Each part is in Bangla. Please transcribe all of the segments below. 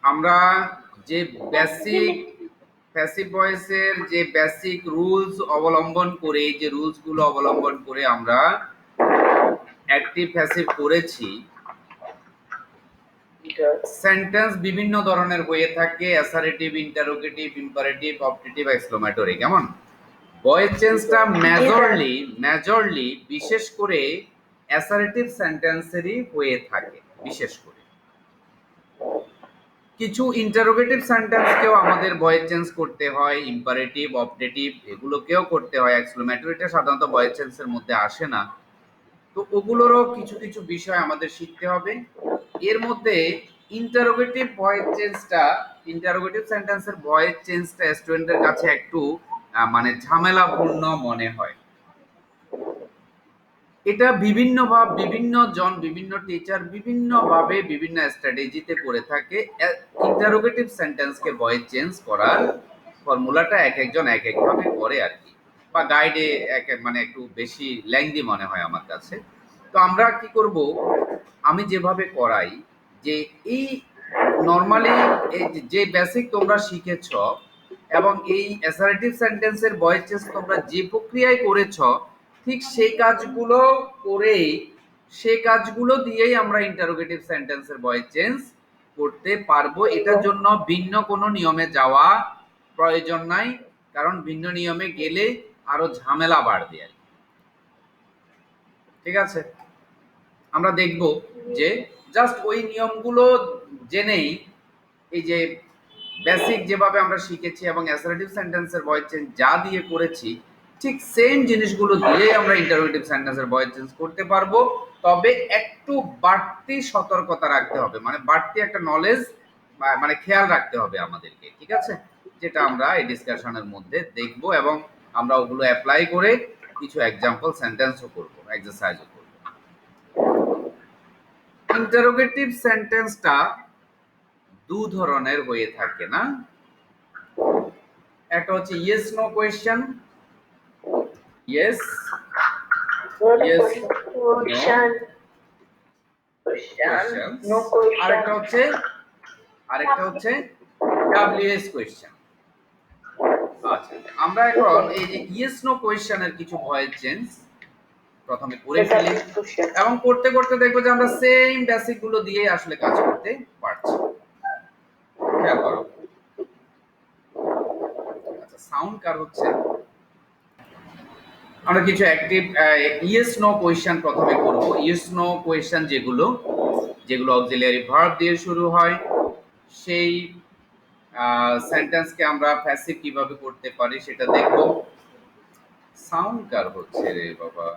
আমরা যে বেসিক প্যাসিভ ভয়েসের যে বেসিক রুলস অবলম্বন করে, যে রুলসগুলো অবলম্বন করে আমরা অ্যাক্টিভ প্যাসিভ করেছি, সেন্টেন্স বিভিন্ন ধরনের হয়ে থাকে, assertive, interrogative, imperative, optative, exclamatory. কেমন? ভয়েস চেঞ্জটা মেজরলি বিশেষ করে অ্যাসারেটিভ সেন্টেন্সেরই হয়ে থাকে। বিশেষ করে কিছু ইন্টারোগেটিভ সেন্টেন্সকেও আমাদের ভয়েস চেঞ্জ করতে হয়, ইম্পারেটিভ, অপটেটিভ এগুলোকেও করতে হয়। এক্সক্লেমেটরিটা সাধারণত ভয়েস চেঞ্জের মধ্যে আসে না। তো ওগুলোরও কিছু কিছু বিষয় আমাদের শিখতে হবে। এর মধ্যে ইন্টারোগেটিভ ভয়েস চেঞ্জটা, ইন্টারোগেটিভ সেন্টেন্সের ভয়েস চেঞ্জটা স্টুডেন্টদের কাছে একটু মানে ঝামেলাপূর্ণ মনে হয়। এটা বিভিন্ন জন, বিভিন্ন টিচার বিভিন্নভাবে বিভিন্ন স্ট্র্যাটেজিতে করে থাকে। ইন্টারোগেটিভ সেন্টেন্সকে ভয়েস চেঞ্জ করার ফর্মুলাটা এক একজন এক একভাবে করে আর কি, বা গাইডে মানে একটু বেশি লেংদি মনে হয় আমার কাছে। তো আমরা কি করব, আমি যেভাবে করাই, যে এই নর্মালি এই যে বেসিক তোমরা শিখেছ এবং এই অ্যাসারেটিভ সেন্টেন্সের ভয়েস চেঞ্জ তোমরা যে প্রক্রিয়ায় করেছ, ঠিক সেই কাজগুলো করেই, সেই কাজগুলো দিয়েই আমরা ইন্টারোগেটিভ সেন্টেন্সের ভয়েস চেঞ্জ করতে পারবো। এটার জন্য ভিন্ন কোনো নিয়মে যাওয়া প্রয়োজন নাই, কারণ ভিন্ন নিয়মে গেলে আরো ঝামেলা বাড়বে আর কি। ঠিক আছে, আমরা দেখব যে জাস্ট ওই নিয়মগুলো জেনেই, এই যে বেসিক যেভাবে আমরা শিখেছি এবং অ্যাসারেটিভ সেন্টেন্সের ভয়েস চেঞ্জ যা দিয়ে করেছি, ঠিক সেম জিনিসগুলো দিয়ে আমরা ইন্টারোগেটিভ সেন্টেন্সের ভয়েস চেঞ্জ করতে পারবো। তবে একটু বাড়তি সতর্কতা রাখতে হবে, মানে বাড়তি একটা নলেজ মানে খেয়াল রাখতে হবে আমাদেরকে। ঠিক আছে, যেটা আমরা এই ডিসকাশনের মধ্যে দেখব এবং আমরা ওগুলো অ্যাপ্লাই করে কিছু এক্সাম্পল সেন্টেন্সও করব, এক্সারসাইজও করব। ইন্টারোগেটিভ সেন্টেন্সটা দু ধরনের হয়ে থাকে না? একটা হচ্ছে yes no question, yes no, আরেকটা হচ্ছে ডাব্লিউএস কোয়েশ্চেন। আচ্ছা, আমরা এখন এই যে ইয়েস নো কোয়েশ্চেনের কিছু ভয়েস চেঞ্জ প্রথমে করে ফেলি এবং করতে করতে দেখবো যে আমরা সেম বেসিক গুলো দিয়ে আসলে কাজ করতে পারছি। খেয়াল করো। আচ্ছা, সাউন্ড কার হচ্ছে? আমরা কিছু অ্যাক্টিভ ইয়েস নো কোয়েশ্চেন প্রথমে করব। ইয়েস নো কোয়েশ্চেন যেগুলো অক্সিলিয়ারি ভার্ব দিয়ে শুরু হয়, সেই সেন্টেন্সকে আমরা প্যাসিভ কিভাবে করতে পারি সেটা দেখব। সাউন্ড কার হচ্ছে রে বাবা?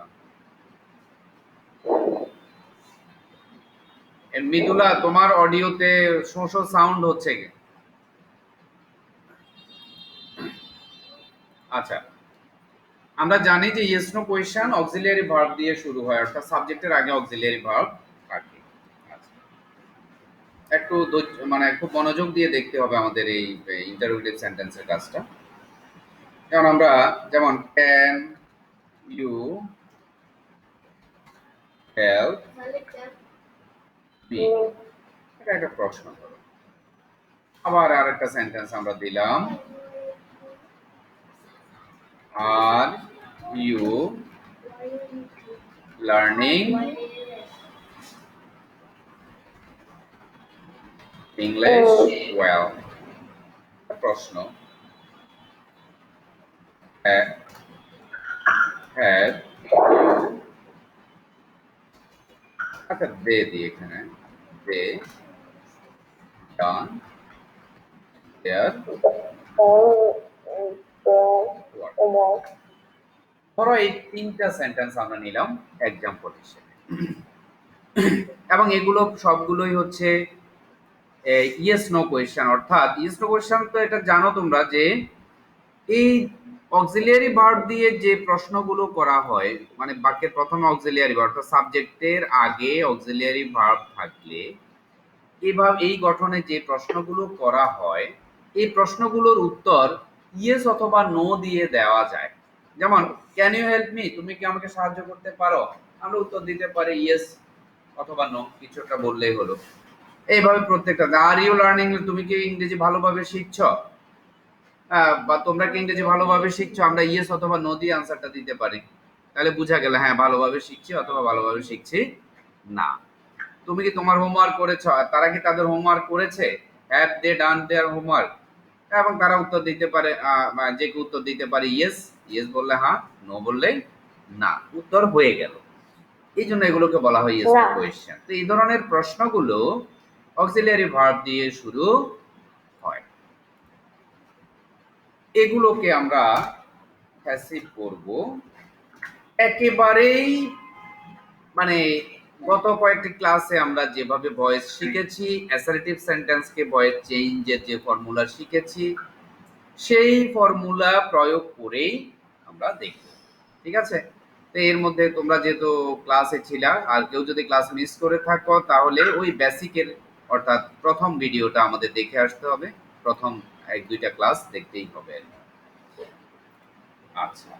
মৃদুলা, তোমার অডিওতে শো সাউন্ড হচ্ছে কি? আচ্ছা, আমরা জানি যে yes no question auxiliary verb দিয়ে শুরু হয়, অর্থাৎ সাবজেক্টের আগে অক্সিলিয়ারি ভার্ব থাকে। আচ্ছা, একটু মানে খুব মনোযোগ দিয়ে দেখতে হবে আমাদের এই ইন্টারোগেটিভ সেন্টেন্সের কাজটা। যেমন আমরা ক্যান ইউ হেল্প মি, এটা একটা প্রশ্ন ধরো। আবার আরেকটা সেন্টেন্স আমরা দিলাম, are you learning English well, প্রশ্ন। হ্যাভ ইউ, আচ্ছা দে দিই এখানে, দে ডান দেয়ার ওয়ার্ক। ধরো এই তিনটা সেন্টেন্স আমরা নিলাম এক্সাম্পল হিসেবে, এবং এগুলো সবগুলোই হচ্ছে ইয়েস নো কোয়েশ্চেন। অর্থাৎ ইয়েস নো কোয়েশ্চেন তো এটা জানো তোমরা যে এই অক্সিলিয়ারি ভার্ব দিয়ে যে প্রশ্নগুলো করা হয়, মানে বাক্যের প্রথমে অক্সিলিয়ারি ভার্ব, অর্থাৎ সাবজেক্টের আগে অক্সিলিয়ারি ভার্ব থাকলে এইভাবে এই গঠনে যে প্রশ্নগুলো করা হয়, এই প্রশ্নগুলোর উত্তর ইয়েস অথবা নো দিয়ে দেওয়া যায়। যেমন ক্যান ইউ হেল্প মি, তুমি কি আমাকে সাহায্য করতে পারো, আমরা উত্তর দিতে পারি ইয়েস অথবা নো, কিছু একটা বললেই হলো। এইভাবে প্রত্যেকটা আর ইউ লার্নিং, তুমি কি ইংরেজি ভালোভাবে শিখছো, বা তোমরা কি ইংরেজি ভালোভাবে শিখছো, আমরা ইয়েস অথবা নো দিয়ে আনসারটা দিতে পারি, তাহলে বোঝা গেল হ্যাঁ ভালোভাবে শিখছি অথবা ভালোভাবে শিখছি না। তুমি কি তোমার হোমওয়ার্ক করেছো, আর তারা কি তাদের হোমওয়ার্ক করেছে, have they done their homework, এবং তারা উত্তর দিতে পারে, যে কেউ উত্তর দিতে পারে ইয়েস, ইয়েস বললে হ্যাঁ, নো বললে না, উত্তর হয়ে গেল। এই জন্য এগুলোকে বলা হয় ইয়েস নো কোয়েশ্চেন। তো এই ধরনের প্রশ্নগুলো অক্সিলিয়ারি ভার্ব দিয়ে শুরু হয়, এগুলোকে আমরা প্যাসিভ করব। একেবারেই মানে গত কয়েকটি ক্লাসে আমরা যেভাবে ভয়েস শিখেছি, অ্যাসার্টিভ সেন্টেন্সকে ভয়েস চেঞ্জের যে ফর্মুলা শিখেছি, সেই ফর্মুলা প্রয়োগ করেই আমরা দেখব, ঠিক আছে? তো এর মধ্যে তোমরা যেহেতু ক্লাসে ছিলা, আর কেউ যদি ক্লাস মিস করে থাকো তাহলে ওই বেসিকের অর্থাৎ প্রথম ভিডিওটা আমাদের দেখে আসতে হবে, প্রথম এক দুইটা ক্লাস দেখতেই হবে। আচ্ছা,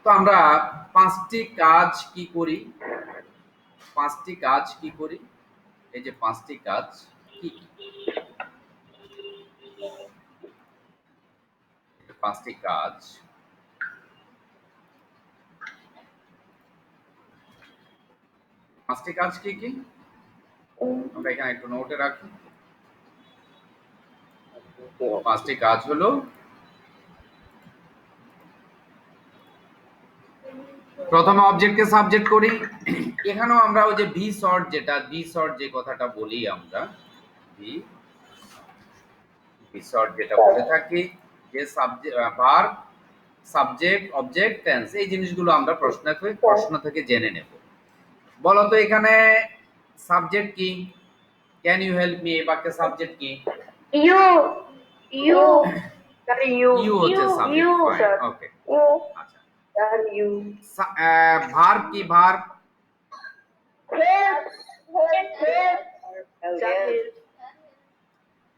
তো আমরা পাঁচটি কাজ কি করি, পাঁচটি কাজ কি করি, এই যে পাঁচটি কাজ কি কি, পাঁচটি কাজ, পাঁচটি কাজ কি কি আমরা এখানে একটু নোটে রাখি। পাঁচটি কাজ হলো, প্রথমে অবজেক্টকে সাবজেক্ট করি, এখানেও আমরা ওই যে বি শর্ট, যেটা বি শর্ট যে কথাটা বলি আমরা, বি শর্ট যেটা বলে থাকি, যে subject verb subject object tense, এই জিনিসগুলো আমরা প্রশ্ন থেকে জেনে নেব। বলো তো এখানে সাবজেক্ট কি, ক্যান ইউ হেল্প মি, এই বাক্যে সাবজেক্ট কি? ইউ ইউ ইউ হচ্ছে সাবজেক্ট, ফাইন, ওকে। আচ্ছা, ইউ ভার্ব কি, ভার্ব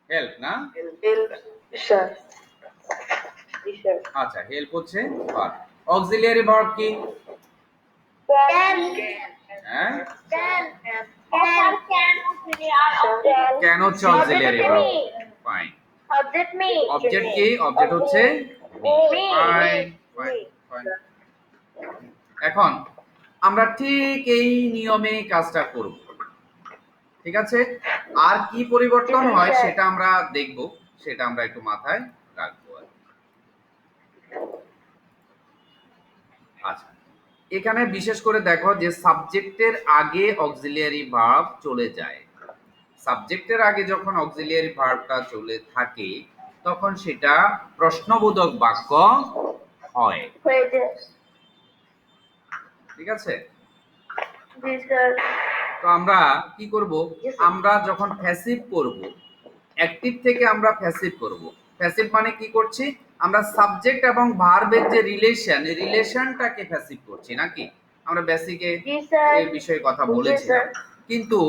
হেল্প না, আচ্ছা হেল্প হচ্ছে ভার্ব। অক্সিলিয়ারি ভার্ব কি, হ্যাঁ ক্যান হচ্ছে অক্সিলিয়ারি ভার্ব, ফাইন। অবজেক্ট কি, অবজেক্ট হচ্ছে ফাইন ফাইন ফাইন। এখন আমরা ঠিক এই নিয়মে কাজটা করব, ঠিক আছে? আর কি পরিবর্তন হয় সেটা আমরা দেখব, সেটা আমরা একটু মাথায় রাখবো। আচ্ছা, এখানে বিশেষ করে দেখো যে সাবজেক্টের আগে অক্সিলিয়ারি ভার্ব চলে যায়, সাবজেক্টের আগে যখন অক্সিলিয়ারি ভার্বটা চলে থাকে তখন সেটা প্রশ্নবোধক বাক্য হয়, ঠিক আছে? তো আমরা কি করব, আমরা যখন প্যাসিভ করব, অ্যাক্টিভ থেকে আমরা প্যাসিভ করব। প্যাসিভ মানে কি করছি, আমরা সাবজেক্ট এবং ভার্বের যে রিলেশন, এই রিলেশনটাকে প্যাসিভ করছি নাকি? আমরা বেসিকে এই বিষয়ে কথা বলেছিলাম, কিন্তু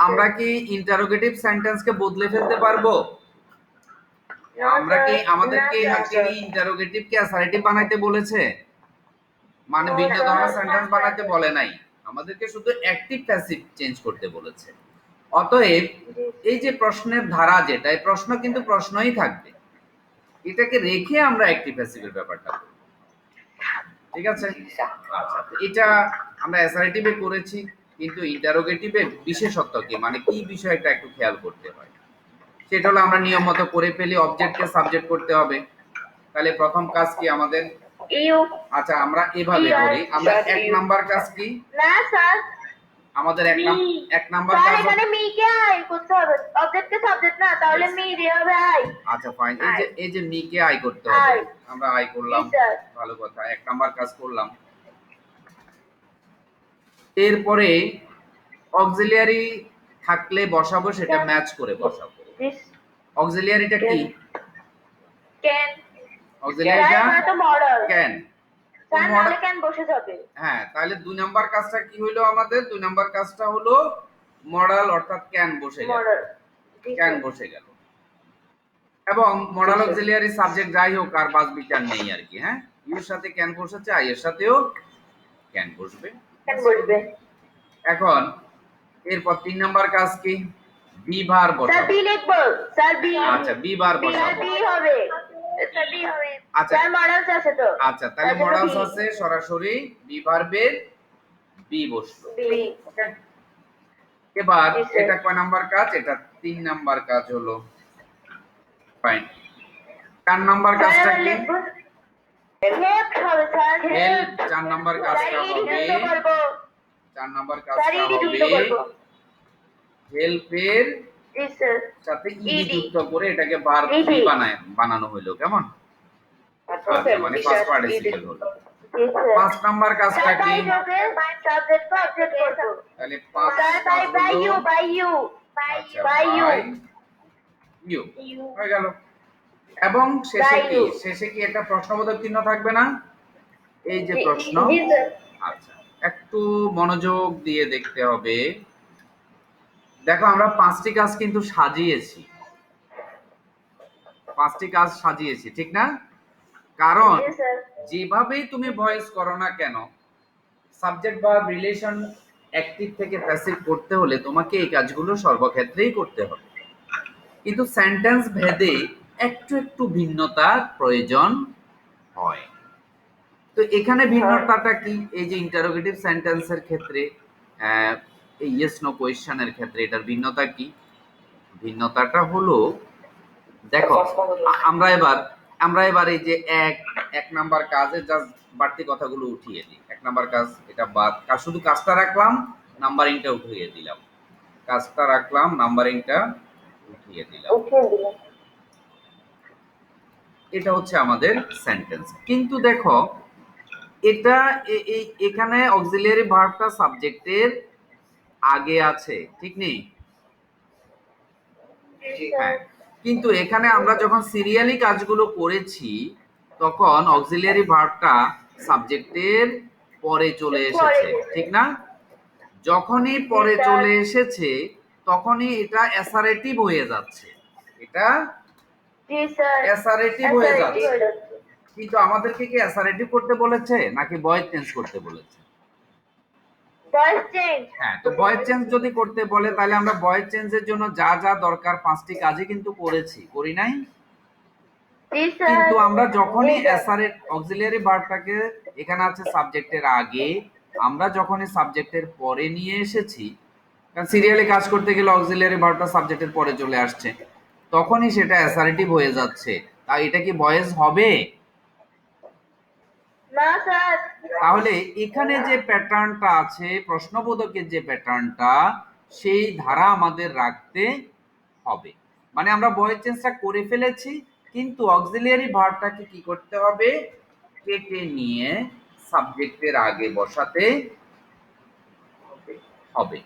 আমরা কি ইন্টারোগেটিভ সেন্টেন্সকে বদলে ফেলতে পারবো? আমরা কি আমাদেরকে ইন্টারোগেটিভ কে অ্যাসার্টিভ বানাইতে বলেছে, মানে ভিন্ন ধরনের সেন্টেন্স বানাইতে বলে নাই, আমাদেরকে শুধু অ্যাক্টিভ প্যাসিভ চেঞ্জ করতে বলেছে। অতএব এই যে প্রশ্নের ধারা, যেটা এই প্রশ্ন কিন্তু প্রশ্নই থাকবে, এটাকে রেখে আমরা অ্যাক্টিভ প্যাসিভের ব্যাপারটা করব, ঠিক আছে? আচ্ছা, তো এটা আমরা অ্যাসার্টিভে করেছি, কিন্তু ইন্টারোগেটিভে বিশেষত্ব কি, মানে কি বিষয়টা একটু খেয়াল করতে হয়, সেটা হলো আমরা নিয়ম মতো করে ফেলি, অবজেক্টকে সাবজেক্ট করতে হবে। তাহলে প্রথম কাজ কি আমাদের, আচ্ছা আমরা এভাবে করি, আমরা এক নাম্বার কাজ কি, না স্যার আমাদের এক নাম্বার কাজ এখানে মি কে আই করতে হবে, অবজেক্ট কে সাবজেক্ট না, তাহলে মি দিয়ে হবে আই। আচ্ছা ফাইন, এই যে মি কে আই করতে হবে, আমরা আই করলাম, ভালো কথা, এক নাম্বার কাজ করলাম। এরপরে অক্সিলিয়ারি থাকলে বসাবো, সেটা ম্যাচ করে বসাবো। অক্সিলিয়ারিটা কি, ক্যান, অক্সিলিয়ারিটা ক্যান, তাহলে ক্যান বসে যাবে। হ্যাঁ, তাহলে দুই নাম্বার কাজটা কি হলো আমাদের, দুই নাম্বার কাজটা হলো মডাল, অর্থাৎ ক্যান বসে গেল, ক্যান বসে গেল, এবং মডাল অক্সিলিয়ারি সাবজেক্ট যাই হোক আর বাস বিচার নেই আর কি। হ্যাঁ, ইউর সাথে ক্যান বসেছে, আই এর সাথেও ক্যান বসবে। ক্যান বসবে। এখন এরপর তিন নাম্বার কাজ কি, বি ভার স্যার বসাবো। বি লিখবো স্যার বি আচ্ছা বি ভার বসাবো। বি হবে স্যার বি হবে আচ্ছা স্যার মডেলস আছে তো আচ্ছা তাহলে তার জন্য মডালস B। আছে, সরাসরি বি ভার্বের বি বসলো। বি ওকে, এবার জি, স্যার। এটা কয় নাম্বার কাজ? এটা 3 নাম্বার কাজ হলো। ফাইন। 4 নাম্বার স্যার কাজটা এবার কি? লিখবো হেল্প হবে স্যার হেল্প 4 নাম্বার স্যার কাজটা ইডি হবে, যুক্ত করবো 4 নাম্বার স্যার কাজটা ইডি হবে যুক্ত করবো হেল্পের জি স্যার সাথে ইডি ইডি যুক্ত করে এটাকে ভার্ব ইডি বানানো হলো, কেমন? আচ্ছা আচ্ছা মানে ফার্স্ট পার্টিসিপল হলো। 5 নাম্বার কাজটা স্যার কি? বাই যোগে সাবজেক্ট কো অবজেক্ট করবো তাহলে 5 স্যার কাজ বাই হলো, ইউ বাই ইউ আচ্ছা বাই ইউ বাই ইউ হয়ে গেল। এবং শেষে বাই কি? ইউ শেষে কি একটা প্রশ্নবোধক চিহ্ন থাকবে না? এই যে প্রশ্ন। জি স্যার আচ্ছা একটু মনোযোগ দিয়ে দেখতে হবে। দেখো আমরা 5টি কাজ কিন্তু সাজিয়েছি, 5টি কাজ সাজিয়েছি, ঠিক না? কারণ জি স্যার যেভাবেই তুমি ভয়েস করো না কেন, সাবজেক্ট বা রিলেশন অ্যাক্টিভ থেকে প্যাসিভ করতে হলে তোমাকে এই কাজগুলো সর্বক্ষেত্রেই করতে হবে, কিন্তু সেন্টেন্স ভেদে একটু একটু ভিন্নতার প্রয়োজন হয়। তো এখানে ভিন্নতাটা কি? এই যে ইন্টারোগেটিভ সেন্টেন্সের ক্ষেত্রে এই ইয়েস নো কোয়েশ্চেনের ক্ষেত্রে এটার ভিন্নতা কি? ভিন্নতাটা হলো, দেখো আমরা এবার এই যে এক নাম্বার কাজে জাস্ট বাড়তি কথাগুলো উঠিয়ে দিই। 1 নাম্বার কাজ এটা বাদ, শুধু কাজটা রাখলাম, নাম্বারিংটা উঠিয়ে দিলাম। কাজটা রাখলাম, নাম্বারিংটা উঠিয়ে দিলাম। এটা হচ্ছে আমাদের সেন্টেন্স। কিন্তু দেখো এটা এখানে অক্সিলিয়ারি ভার্বটা সাবজেক্টের আগে আছে, ঠিক নেই? হ্যাঁ, কিন্তু এখানে আমরা যখন সিরিয়ালি কাজগুলো করেছি তখন অক্সিলিয়ারি ভার্বটা সাবজেক্টের পরে চলে এসেছে, ঠিক না? যখনই পরে চলে এসেছে তখনই এটা অ্যাসারেটিভ হয়ে যাচ্ছে, এটা জি স্যার অ্যাসারেটিভ হয়ে যাচ্ছে। কিন্তু আমাদেরকে কি অ্যাসারেটিভ করতে বলেছে নাকি ভয়েস চেঞ্জ করতে বলেছে? ভয়েস চেঞ্জ হ্যাঁ, তো ভয়েস চেঞ্জ যদি করতে বলে তাহলে আমরা ভয়েস চেঞ্জের জন্য যা যা দরকার 5টি কাজই কিন্তু করেছি, করি নাই? জি স্যার কিন্তু আমরা যখনই অ্যাসারেট অক্সিলিয়ারি ভার্বটাকে এখানে আছে সাবজেক্টের আগে, আমরা যখনই সাবজেক্টের পরে নিয়ে এসেছি, কারণ সিরিয়ালি কাজ করতে গেলে অক্সিলিয়ারি ভার্বটা সাবজেক্টের পরে চলে আসছে, তখনই সেটা অ্যাসারেটিভ হয়ে যাচ্ছে। তাই এটা কি ভয়েস হবে? না স্যার তাহলে এখানে যে প্যাটার্নটা আছে, প্রশ্নবোধকের যে প্যাটার্নটা, সেই ধারা আমাদের রাখতে হবে। মানে আমরা ভয়েস চেঞ্জটা করে ফেলেছি, কিন্তু অক্সিলিয়ারি ভার্বটাকে কি করতে হবে? কেটে নিয়ে সাবজেক্টের আগে বসাতে হবে।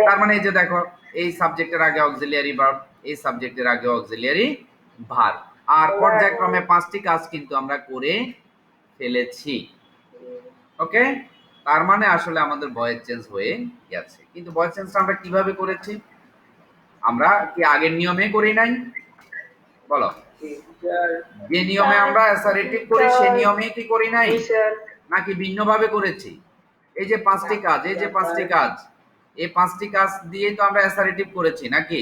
তার মানে এই যে দেখো, এই সাবজেক্টের আগে অক্সিলিয়ারি ভার্ব, এই সাবজেক্টের আগে অক্সিলিয়ারি ভার্ব, আর পর্যায়ক্রমে 5টি কাজ কিন্তু আমরা করে ফেলেছি। ওকে, তার মানে আসলে আমাদের ভয়েস চেঞ্জ হয়ে গেছে। কিন্তু ভয়েস চেঞ্জটা আমরা কিভাবে করেছি? আমরা কি আগের নিয়মে করি নাই? বলো, যে নিয়মে আমরা অ্যাসারেটিভ করি সে নিয়মে কি করি নাই, নাকি ভিন্নভাবে করেছি? এই যে 5টি কাজ, এই যে 5টি কাজ, এই 5টি কাজ দিয়ে তো আমরা অ্যাসারেটিভ করেছি নাকি?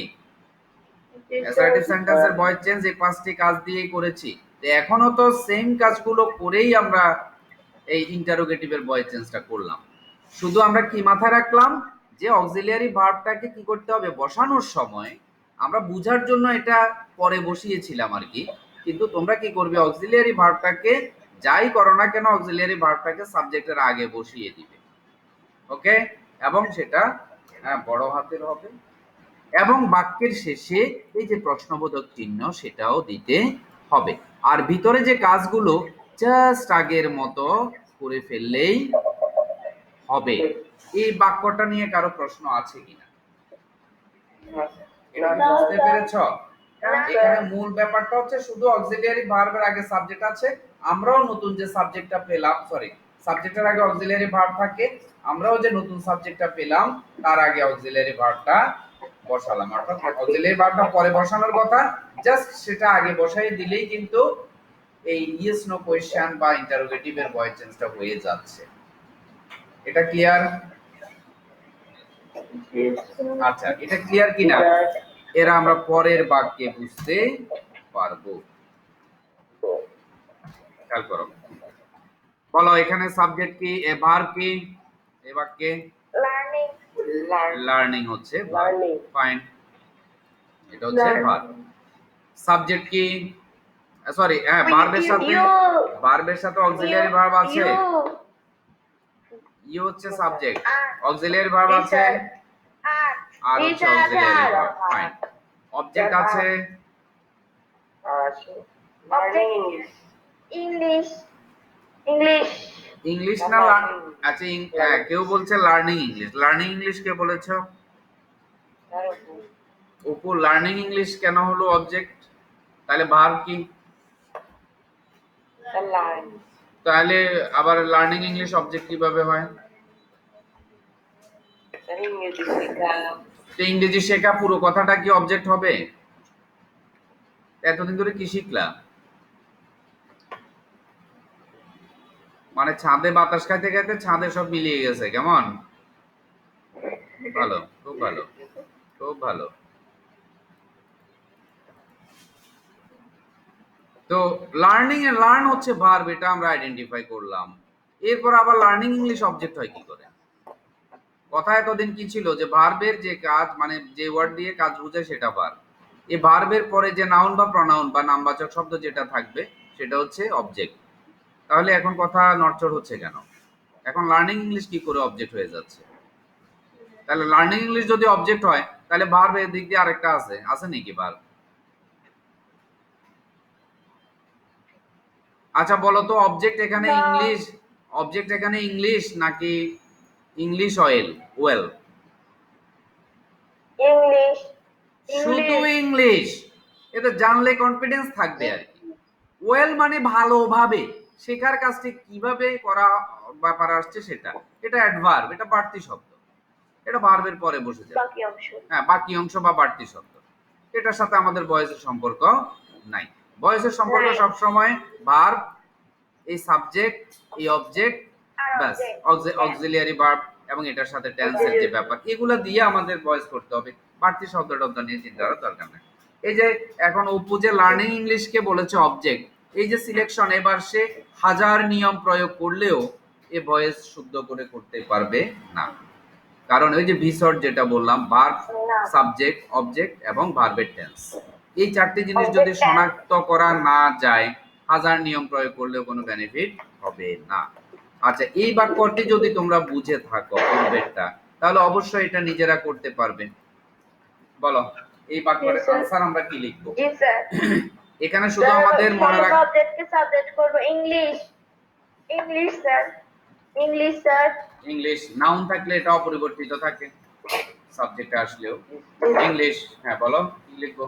অ্যাসারেটিভ সেন্টেন্সের ভয়েস চেঞ্জ এই 5টি কাজ দিয়েই করেছি। তো এখনো তো সেম কাজগুলো করেই আমরা এই ইন্টারোগেটিভের ভয়েস চেঞ্জটা করলাম। শুধু আমরা কি মাথায় রাখলাম যে অক্সিলিয়ারি ভার্বটাকে কি করতে হবে? বসানোর সময় আমরা বুঝার জন্য এটা পরে বসিয়েছিলাম আর কি। কিন্তু তোমরা কি করবে? অক্সিলিয়ারি ভার্বটাকে যাই করো না কেন, অক্সিলিয়ারি ভার্বটাকে সাবজেক্টের আগে বসিয়ে দিবে। ওকে, এবং সেটা বড় হাতের হবে, এবং বাক্যের শেষে এই যে প্রশ্নবোধক চিহ্ন সেটাও দিতে হবে। আর ভিতরে যে কাজগুলো জাস্ট আগের মতো করে ফেললেই হবে। এই বাক্যটা নিয়ে কারো প্রশ্ন আছে কিনা? এটা কি বুঝতে পেরেছো? এখানে মূল ব্যাপারটা হচ্ছে শুধু অক্সিলিয়ারি ভার্বের আগে সাবজেক্ট আছে। আমরাও নতুন যে সাবজেক্টটা পেলাম, সরি, সাবজেক্টের আগে অক্সিলিয়ারি ভার্ব থাকে, আমরাও যে নতুন সাবজেক্টটা পেলাম তার আগে অক্সিলিয়ারি ভার্বটা বসালাম। অর্থাৎ অক্সিলিয়ারি ভার্বটা পরে বসানোর কথা, জাস্ট সেটা আগে বসাই দিলেই কিন্তু এই ইয়েস নো কোয়েশ্চেন বা ইন্টারোগেটিভের ভয়েস চেঞ্জটা হয়ে যাচ্ছে। এটা ক্লিয়ার? আচ্ছা, এটা ক্লিয়ার কিনা? এরা আমরা পরের বাক্যে বুঝতে পারবো। খেয়াল করো, বলো এখানে সাবজেক্ট কি, ভার্ব কি এই বাক্যে? লার্নিং। লার্নিং হচ্ছে ভার্ব। ফাইন, এটা হচ্ছে ভার্ব। সাবজেক্ট কি? সরি, হ্যাঁ, ভার্বের সাথে অক্সিলিয়ারি ভার্ব আছে। ইউ হচ্ছে সাবজেক্ট, অক্সিলিয়ারি ভার্ব আছে, আর হচ্ছে অক্সিলিয়ারি ভার্ব। ফাইন। অবজেক্ট আছে, ইংলিশ। ইংলিশ। ইংলিশ না আচ্ছা, কেউ বলছে লার্নিং ইংলিশ। লার্নিং ইংলিশ কে বলেছো? অপু, লার্নিং ইংলিশ কেন হলো অবজেক্ট? তাহলে ভার্ব কি? তাহলে আবার লার্নিং ইংলিশ অবজেক্ট কিভাবে হয়? তো ইংরেজি শেখা পুরো কথাটা কি অবজেক্ট হবে? এতদিন ধরে কি শিখলা? মানে ছাদে বাতাস খাইতে খাইতে ছাদে সব মিলিয়ে গেছে, কেমন? ভালো, খুব ভালো, খুব ভালো। তো লার্নিং এ লার্ন হচ্ছে ভার্ব, এটা আমরা আইডেন্টিফাই করলাম। এরপর আবার লার্নিং ইংলিশ অবজেক্ট হয় কি করে? কথা এতদিন কি ছিল যে ভার্বের যে কাজ, মানে যে ওয়ার্ড দিয়ে কাজ বোঝায় সেটা ভার্ব। এই ভার্বের পরে যে নাউন বা প্রনাউন বা নামবাচক শব্দ যেটা থাকবে সেটা হচ্ছে অবজেক্ট। তাহলে এখন কথা নড়চড় হচ্ছে কেন? এখন লার্নিং ইংলিশ কি করে অবজেক্ট হয়ে যাচ্ছে? তাহলে লার্নিং ইংলিশ যদি অবজেক্ট হয় তাহলে ভার্ব এর দিক দিয়ে আরেকটা আছে নাকি ভার্ব? আচ্ছা বলো তো, অবজেক্ট এখানে ইংলিশ, অবজেক্ট এখানে ইংলিশ নাকি ইংলিশ ওয়েল? ইংলিশ। শুধু ইংলিশ, এটা জানলে কনফিডেন্স থাকবে আর কি। ওয়েল মানে ভালোভাবে, শেখার কাজটি কিভাবে করা ব্যাপার আসছে সেটা, এটা অ্যাডভার্ব, এটা বাড়তি শব্দ, এটা ভার্বের পরে বসে যাবে। বাকি অংশ। হ্যাঁ, বাকি অংশ বা বাড়তি শব্দ, এটার সাথে আমাদের ভয়েসের সম্পর্ক নাই। ভয়েসের সম্পর্ক সব সময় ভার্ব, এই সাবজেক্ট, এই অবজেক্ট, ব্যাস, অক্সিলিয়ারি ভার্ব এবং এটার সাথে টেন্সের যে ব্যাপার, এগুলো দিয়ে আমাদের ভয়েস করতে হবে। বাড়তি শব্দ টব্দ নিয়ে চিন্তা করার দরকার নেই। এই যে এখন অপু যে লার্নিং ইংলিশকে বলেছে অবজেক্ট, এই যে সিলেকশন, এবার সে হাজার নিয়ম প্রয়োগ করলেও এ ভয়েস শুদ্ধ করে করতে পারবে না। কারণ ওই যে ভিসর্ট যেটা বললাম, ভার্ব, সাবজেক্ট, অবজেক্ট এবং ভার্বের টেন্স, এই চারটি জিনিস যদি শনাক্ত করা না যায়, হাজার নিয়ম প্রয়োগ করলেও কোনো বেনিফিট হবে না। আচ্ছা, এই বাক্যটি যদি তোমরা বুঝে থাকো পূর্বেরটা, তাহলে অবশ্যই এটা নিজেরা করতে পারবে। বলো এই বাক্যের আনসার আমরা কি লিখবো? জি স্যার। এখানে শুধু আমাদের মনে রাখ, অবজেক্টকে সাবজেক্ট করব English. English sir. English sir. English noun থাকলে এটা অপরিবর্তিত থাকে, সাবজেক্ট আসলেও ইংলিশ। হ্যাঁ বলো কি লিখবো?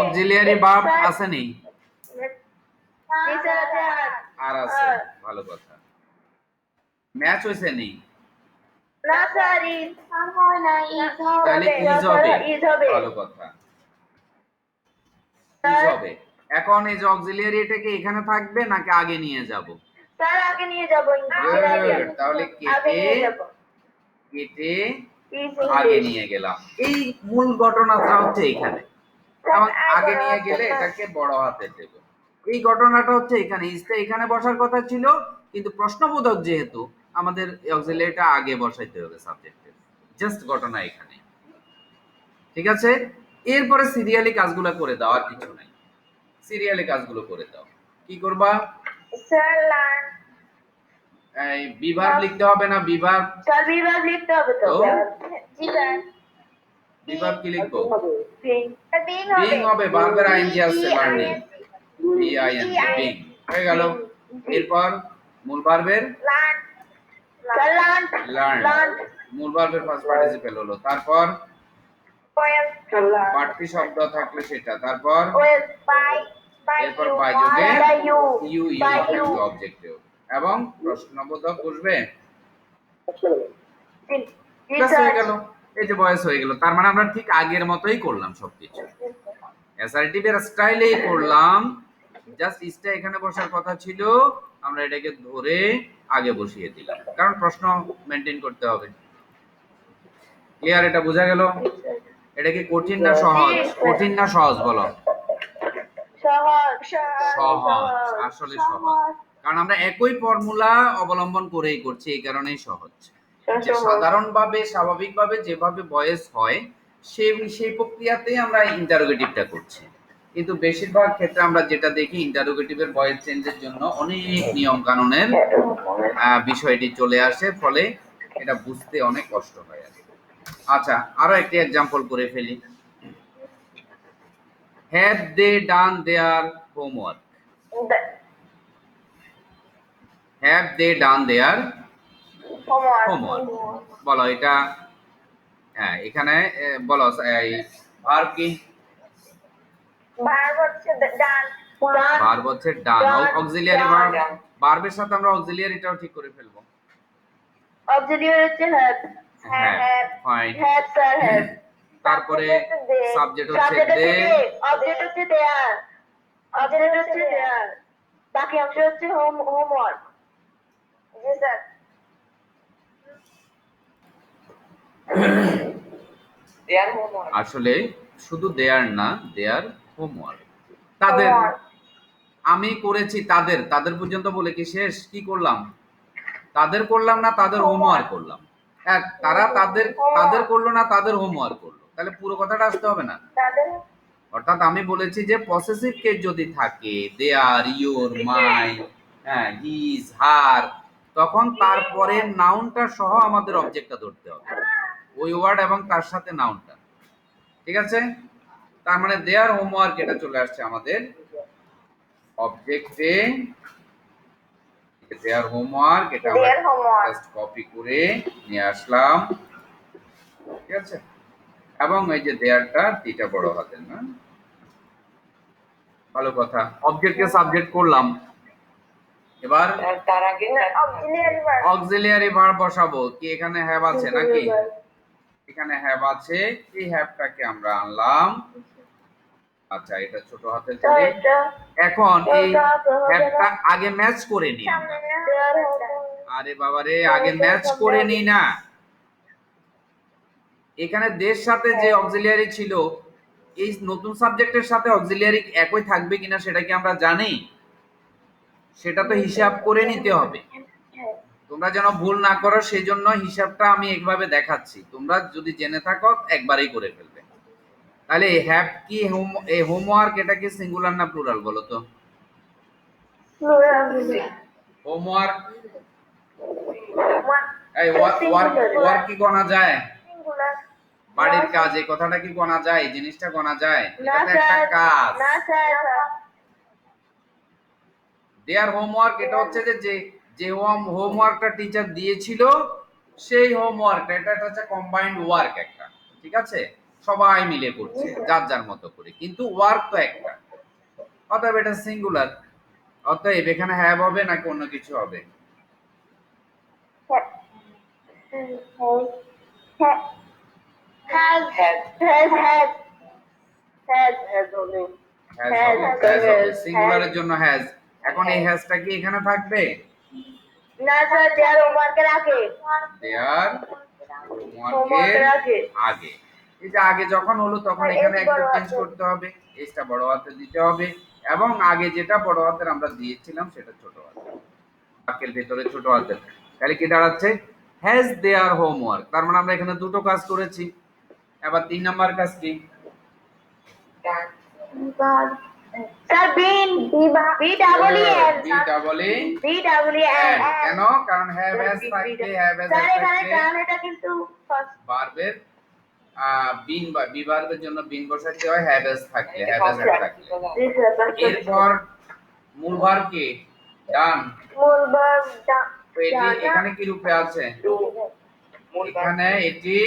অক্সিলিয়ারি ভার্ব আছে নেই? আর আছে, ভালো কথা। ম্যাচ হইছে নেই? না স্যার, ইজ হয় না, ইজ হবে। তাহলে ইজ হবে, ইজ হবে। ভালো কথা, ইজ হবে। এখন এই যে অক্সিলিয়ারি, এটা কি এখানে থাকবে নাকি আগে নিয়ে যাব? স্যার আগে নিয়ে যাব। তাহলে আগে নিয়ে যাব। কেটে আগে নিয়ে গেলাম। এই মূল ঘটনাটা হচ্ছে এখানে, এবং আগে নিয়ে গেলে এটাকে বড় হাতে দেব। এই ঘটনাটা হচ্ছে এখানে, ইজটা এখানে বসার কথা ছিল, কিন্তু প্রশ্নবোধক যেহেতু আমাদের অক্সিলিয়ারিটা আগে বসাইতে হবে সাবজেক্টের। জাস্ট ঘটনা এখানে, ঠিক আছে? এরপরে সিরিয়ালি কাজগুলো করে দাও, আর কিছু নাই। সিরিয়ালি কাজগুলো করে দাও। কি করবা? Sir learn. এই বিভাগ লিখতে হবে না? বিভাগ, স্যার বিভাগ লিখতে হবে তো। জি স্যার। বিভাগ কি লিখবো? বিং হবে, ভার্বের আইএনজি আছে, learning, B I N G, being হয়ে গেল। এরপর মূল ভার্বের লার্ন। Sir learn. লার্ন, মূল ভার্বের ফার্স্ট পার্টিসিপল হলো। তারপর বাড়তি শব্দ থাকলে সেটা, তারপর এরপর বাই যোগে ইউ থাকবে অবজেক্টিভ, এবং প্রশ্নবোধক বসবে। ব্যাস হয়ে গেল, এই যে ভয়েস হয়ে গেল। তার মানে আমরা ঠিক আগের মতোই করলাম সবকিছু, অ্যাসার্টিভ এর স্টাইলেই করলাম। জাস্ট ইসটা এখানে বসার কথা ছিল, আমরা এটাকে ধরে আগে বসিয়ে দিলাম, কারণ প্রশ্ন মেনটেন করতে হবে। ক্লিয়ার? এটা বোঝা গেল? এটা কি কঠিন না সহজ? কঠিন না সহজ বলো? সহজ সহজ, আসলে সহজ। কারণ আমরা একই ফর্মুলা অবলম্বন করেই করছি, এই কারণেই সহজ। যে সাধারণভাবে স্বাভাবিকভাবে যেভাবে ভয়েস হয় সেই প্রক্রিয়াতেই আমরা ইন্টারোগেটিভটা করছি। কিন্তু বেশিরভাগ ক্ষেত্রে আমরা যেটা দেখি ইন্টারোগেটিভের ভয়েস চেঞ্জের জন্য অনেক নিয়ম কানুনের বিষয়টি চলে আসে, ফলে এটা বুঝতে অনেক কষ্ট হয় আর কি। আচ্ছা, আরো একটি এক্সাম্পল করে ফেলি। Have they done their homework? Have they done their homework? বলো এটা। হ্যাঁ, এখানে বলো এই ভার্ব কি? ভার্ব হচ্ছে ডান। ভার্ব হচ্ছে ডান। অক্সিলিয়ারি ভার্ব, ভার্বের সাথে আমরা অক্সিলিয়ারিটাও ঠিক করে ফেলবো। অক্সিলিয়ারি হচ্ছে have. Have, fine. Have sir have. তারপরে সাবজেক্ট হচ্ছে দে, অবজেক্ট হচ্ছে দেয়ার। অবজেক্ট হচ্ছে দেয়ার। বাকি অংশ হচ্ছে homework. G sir. Their homework. আসলে শুধু দেয়ার না, দেয়ার হোমওয়ার্ক। তাদের, আমি করেছি তাদের, তাদের পর্যন্ত বলে কি শেষ? কি করলাম? তাদের করলাম না, তাদের হোমওয়ার্ক করলাম। হ্যাঁ, তারা তাদের করলো না, তাদের হোমওয়ার্ক করলো। তাহলে পুরো কথাটা আসতে হবে না? তাদের। অর্থাৎ আমি বলেছি যে পসেসিভ কেস যদি থাকে, দেয়ার, ইওর, মাই, হ্যাঁ, হিজ, হার, তখন তারপরে নাউনটা সহ আমাদের অবজেক্টটা ধরতে হবে, ওই ওয়ার্ড এবং তার সাথে নাউনটা। ঠিক আছে? তার মানে দেয়ার হোমওয়ার্ক এটা চলে আসছে আমাদের অবজেক্টে। দেয়ার হোমওয়ার্ক এটা আমরা জাস্ট কপি করে নিয়ে আসলাম। ঠিক আছে? এবং এই যে দেয়ারটা তিনটা বড় হাতের, না? ভালো কথা। অবজেক্টকে সাবজেক্ট করলাম, এবার তার আগে অক্সিলিয়ারি ভার্ব বসাবো। কি এখানে হ্যাভ আছে নাকি? এখানে হ্যাভ আছে, এই হ্যাভটাকে আমরা আনলাম। আচ্ছা, এটা ছোট হাতের করি। এখন এই হ্যাভটা আগে ম্যাচ করে নিই আমরা। আরে বাবারে, আগে ম্যাচ করে নিই না। এখানে দের সাথে যে অক্সিলিয়ারি ছিল, এই নতুন সাবজেক্টের সাথে অক্সিলিয়ারি একই থাকবে কিনা সেটা কি আমরা জানি? সেটা তো হিসাব করে নিতে হবে। তোমরা যেন ভুল না করো সেই জন্য হিসাবটা আমি এইভাবে দেখাচ্ছি। তোমরা যদি জেনে থাকো একবারেই করে ফেলবে। তাহলে হ্যাভ কি হোমওয়ার্ক, এটা কি সিঙ্গুলার না প্লুরাল বলো তো? হোমওয়ার্ক, এই ওয়ার্ক কি গণা যায়? বাড়ির কাজ, এই কথাটা কি গণা যায়? এই জিনিসটা গণা যায়? এটা তো একটা কাজ। না স্যার। দেয়ার হোমওয়ার্ক এটা হচ্ছে যে যে হোমওয়ার্কটা টিচার দিয়েছিল সেই হোমওয়ার্কটা, এটা হচ্ছে কম্বাইন্ড ওয়ার্ক একটা। ঠিক আছে? সবাই মিলে করছে যার যার মতো করে, কিন্তু ওয়ার্ক তো একটা। অতএব এটা সিঙ্গুলার। অতএব এখানে হ্যাভ হবে নাকি অন্য কিছু হবে? সিঙ্গুলারের জন্য হ্যাজ। এখন এই হ্যাজটা কি এখানে থাকবে? না স্যার, দেয়ার হোমওয়ার্কের আগে। দেয়ার হোমওয়ার্কের আগে। এই যে আগে যখন হলো তখন এখানে একটু চেঞ্জ করতে হবে, এইটা বড় হাতে দিতে হবে, এবং আগে যেটা বড় হাতের আমরা দিয়েছিলাম সেটা ছোট হাতের, বাক্যের ভেতরে ছোট হাতের। তাহলে কি দাঁড়াচ্ছে? Has their homework. তার মানে আমরা এখানে দুটো কাজ করেছি। এবার 3 নাম্বার কাজ কি? স্যার বিন, বি ডাবল ই এন। কেন? কারণ হ্যাভ হ্যাজ থাকলে, হ্যাভ হ্যাজ স্যার এখানে থাকলে ডান, এটা কিন্তু ফার্স্ট ভার্বের বিন বা বি ভার্বের জন্য বিন বসাতে হয় হ্যাভ হ্যাজ থাকলে, হ্যাভ হ্যাজ থাকলে। এরপর মূল ভার্ব কি? ডান। মূল ভার্ব ডান। তো এটি এখানে কি রূপে আছে? এখানে এটি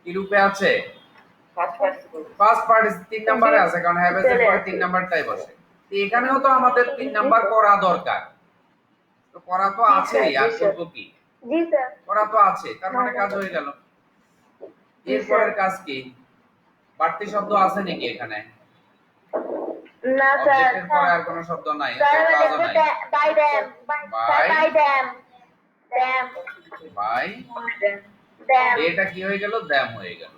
কি রূপে আছে? ফার্স্ট পার্টিসিপল 3 নম্বরে আছে, কারণ হ্যাভ এর পরে 3 নাম্বারটাই বসে। তো এখানেও তো আমাদের 3 নাম্বার করা দরকার। তো করা তো আছে, আর করব কি? জি স্যার। করা তো আছে, তার মানে কাজ হয়ে গেল। এরপরের কাজ কি? বাড়তি শব্দ আছে নাকি এখানে? না স্যার। অবজেক্টের পরে আর কোনো শব্দ নাই, স্যার তো কাজও নাই। By them, by them, them, by Them. এটা কি হয়ে গেল, দ্যাম হয়ে গেল।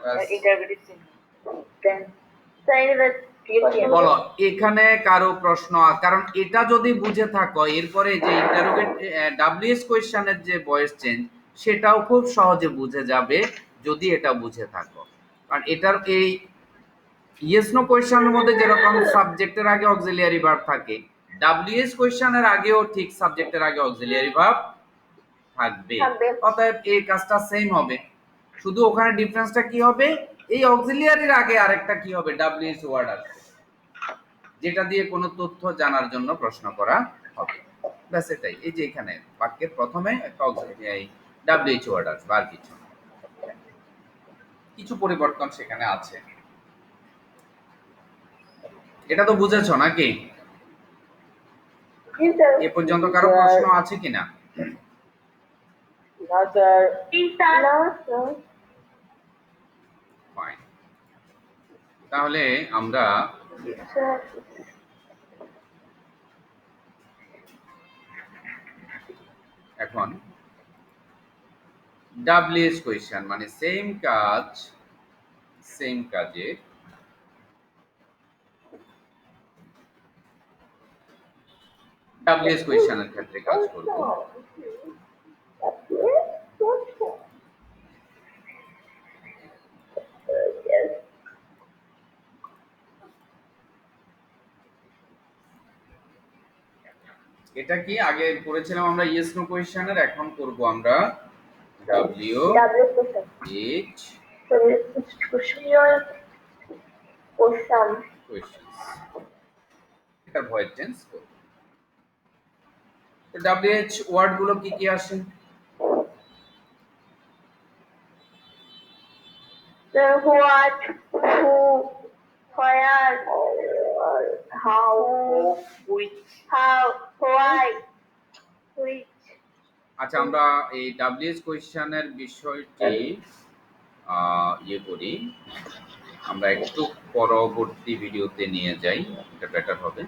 ব্যাস। Interrogative symbol. Them. Sir, বলো এখানে কারো প্রশ্ন কারণ এটা যদি বুঝে থাকো এরপরে যে ইন্টারোগেট ডাব্লিউএস কোয়েশ্চেনের যে ভয়েস চেঞ্জ সেটাও খুব সহজে বুঝে যাবে যদি এটা বুঝে থাকো। কারণ এটার এই ইয়েস নো কোয়েশ্চেনের মধ্যে যেরকম সাবজেক্টের আগে অক্সিলিয়ারি ভার্ব থাকে, ডাব্লিউএস কোয়েশ্চেনের আগেও ঠিক সাবজেক্টের আগে অক্সিলিয়ারি ভার্ব থাকবে। থাকবে। অতএব এই কাজটা সেম হবে, শুধু ওখানে ডিফারেন্সটা কি হবে, এই অক্সিলিয়ারির আগে আরেকটা কি হবে, ডাব্লিউএস ওয়ার্ড আসবে যেটা দিয়ে কোনো তথ্য জানার জন্য প্রশ্ন করা হবে। ব্যাস এটাই। এই যে এখানে বাক্যের প্রথমে একটা অক্সিলিয়ারি ডাব্লিউএইচ ওয়ার্ড আসবে, আর কিছু না। কিছু পরিবর্তন সেখানে আছে, এটা তো বুঝেছো নাকি? এ পর্যন্ত কারো প্রশ্ন আছে কিনা? No, sir. No, sir. Fine, তাহলে আমরা Sir. এখন ডাব্লিউএস কোয়েশ্চেন মানে সেম কাজ, সেম কাজে ডাব্লিউএস কোয়েশ্চেনের ক্ষেত্রে কাজ করব। এটা কি আগে করেছিলাম আমরা ইয়েস নো কোয়েশ্চেনের, এখন করব আমরা ডাব্লিউ এইচ কোয়েশ্চেনস, এটা ভয়েস চেঞ্জ করব। তো ডাব্লিউএইচ ওয়ার্ড গুলো কি কি আসে? What, who, where, how, which, how, why, which. আচ্ছা আমরা এই ডাব্লিউএইচ কোয়েশ্চেনের বিষয়টি ইয়ে করি, আমরা একটু পরবর্তী ভিডিওতে নিয়ে যাই, এটা বেটার হবে।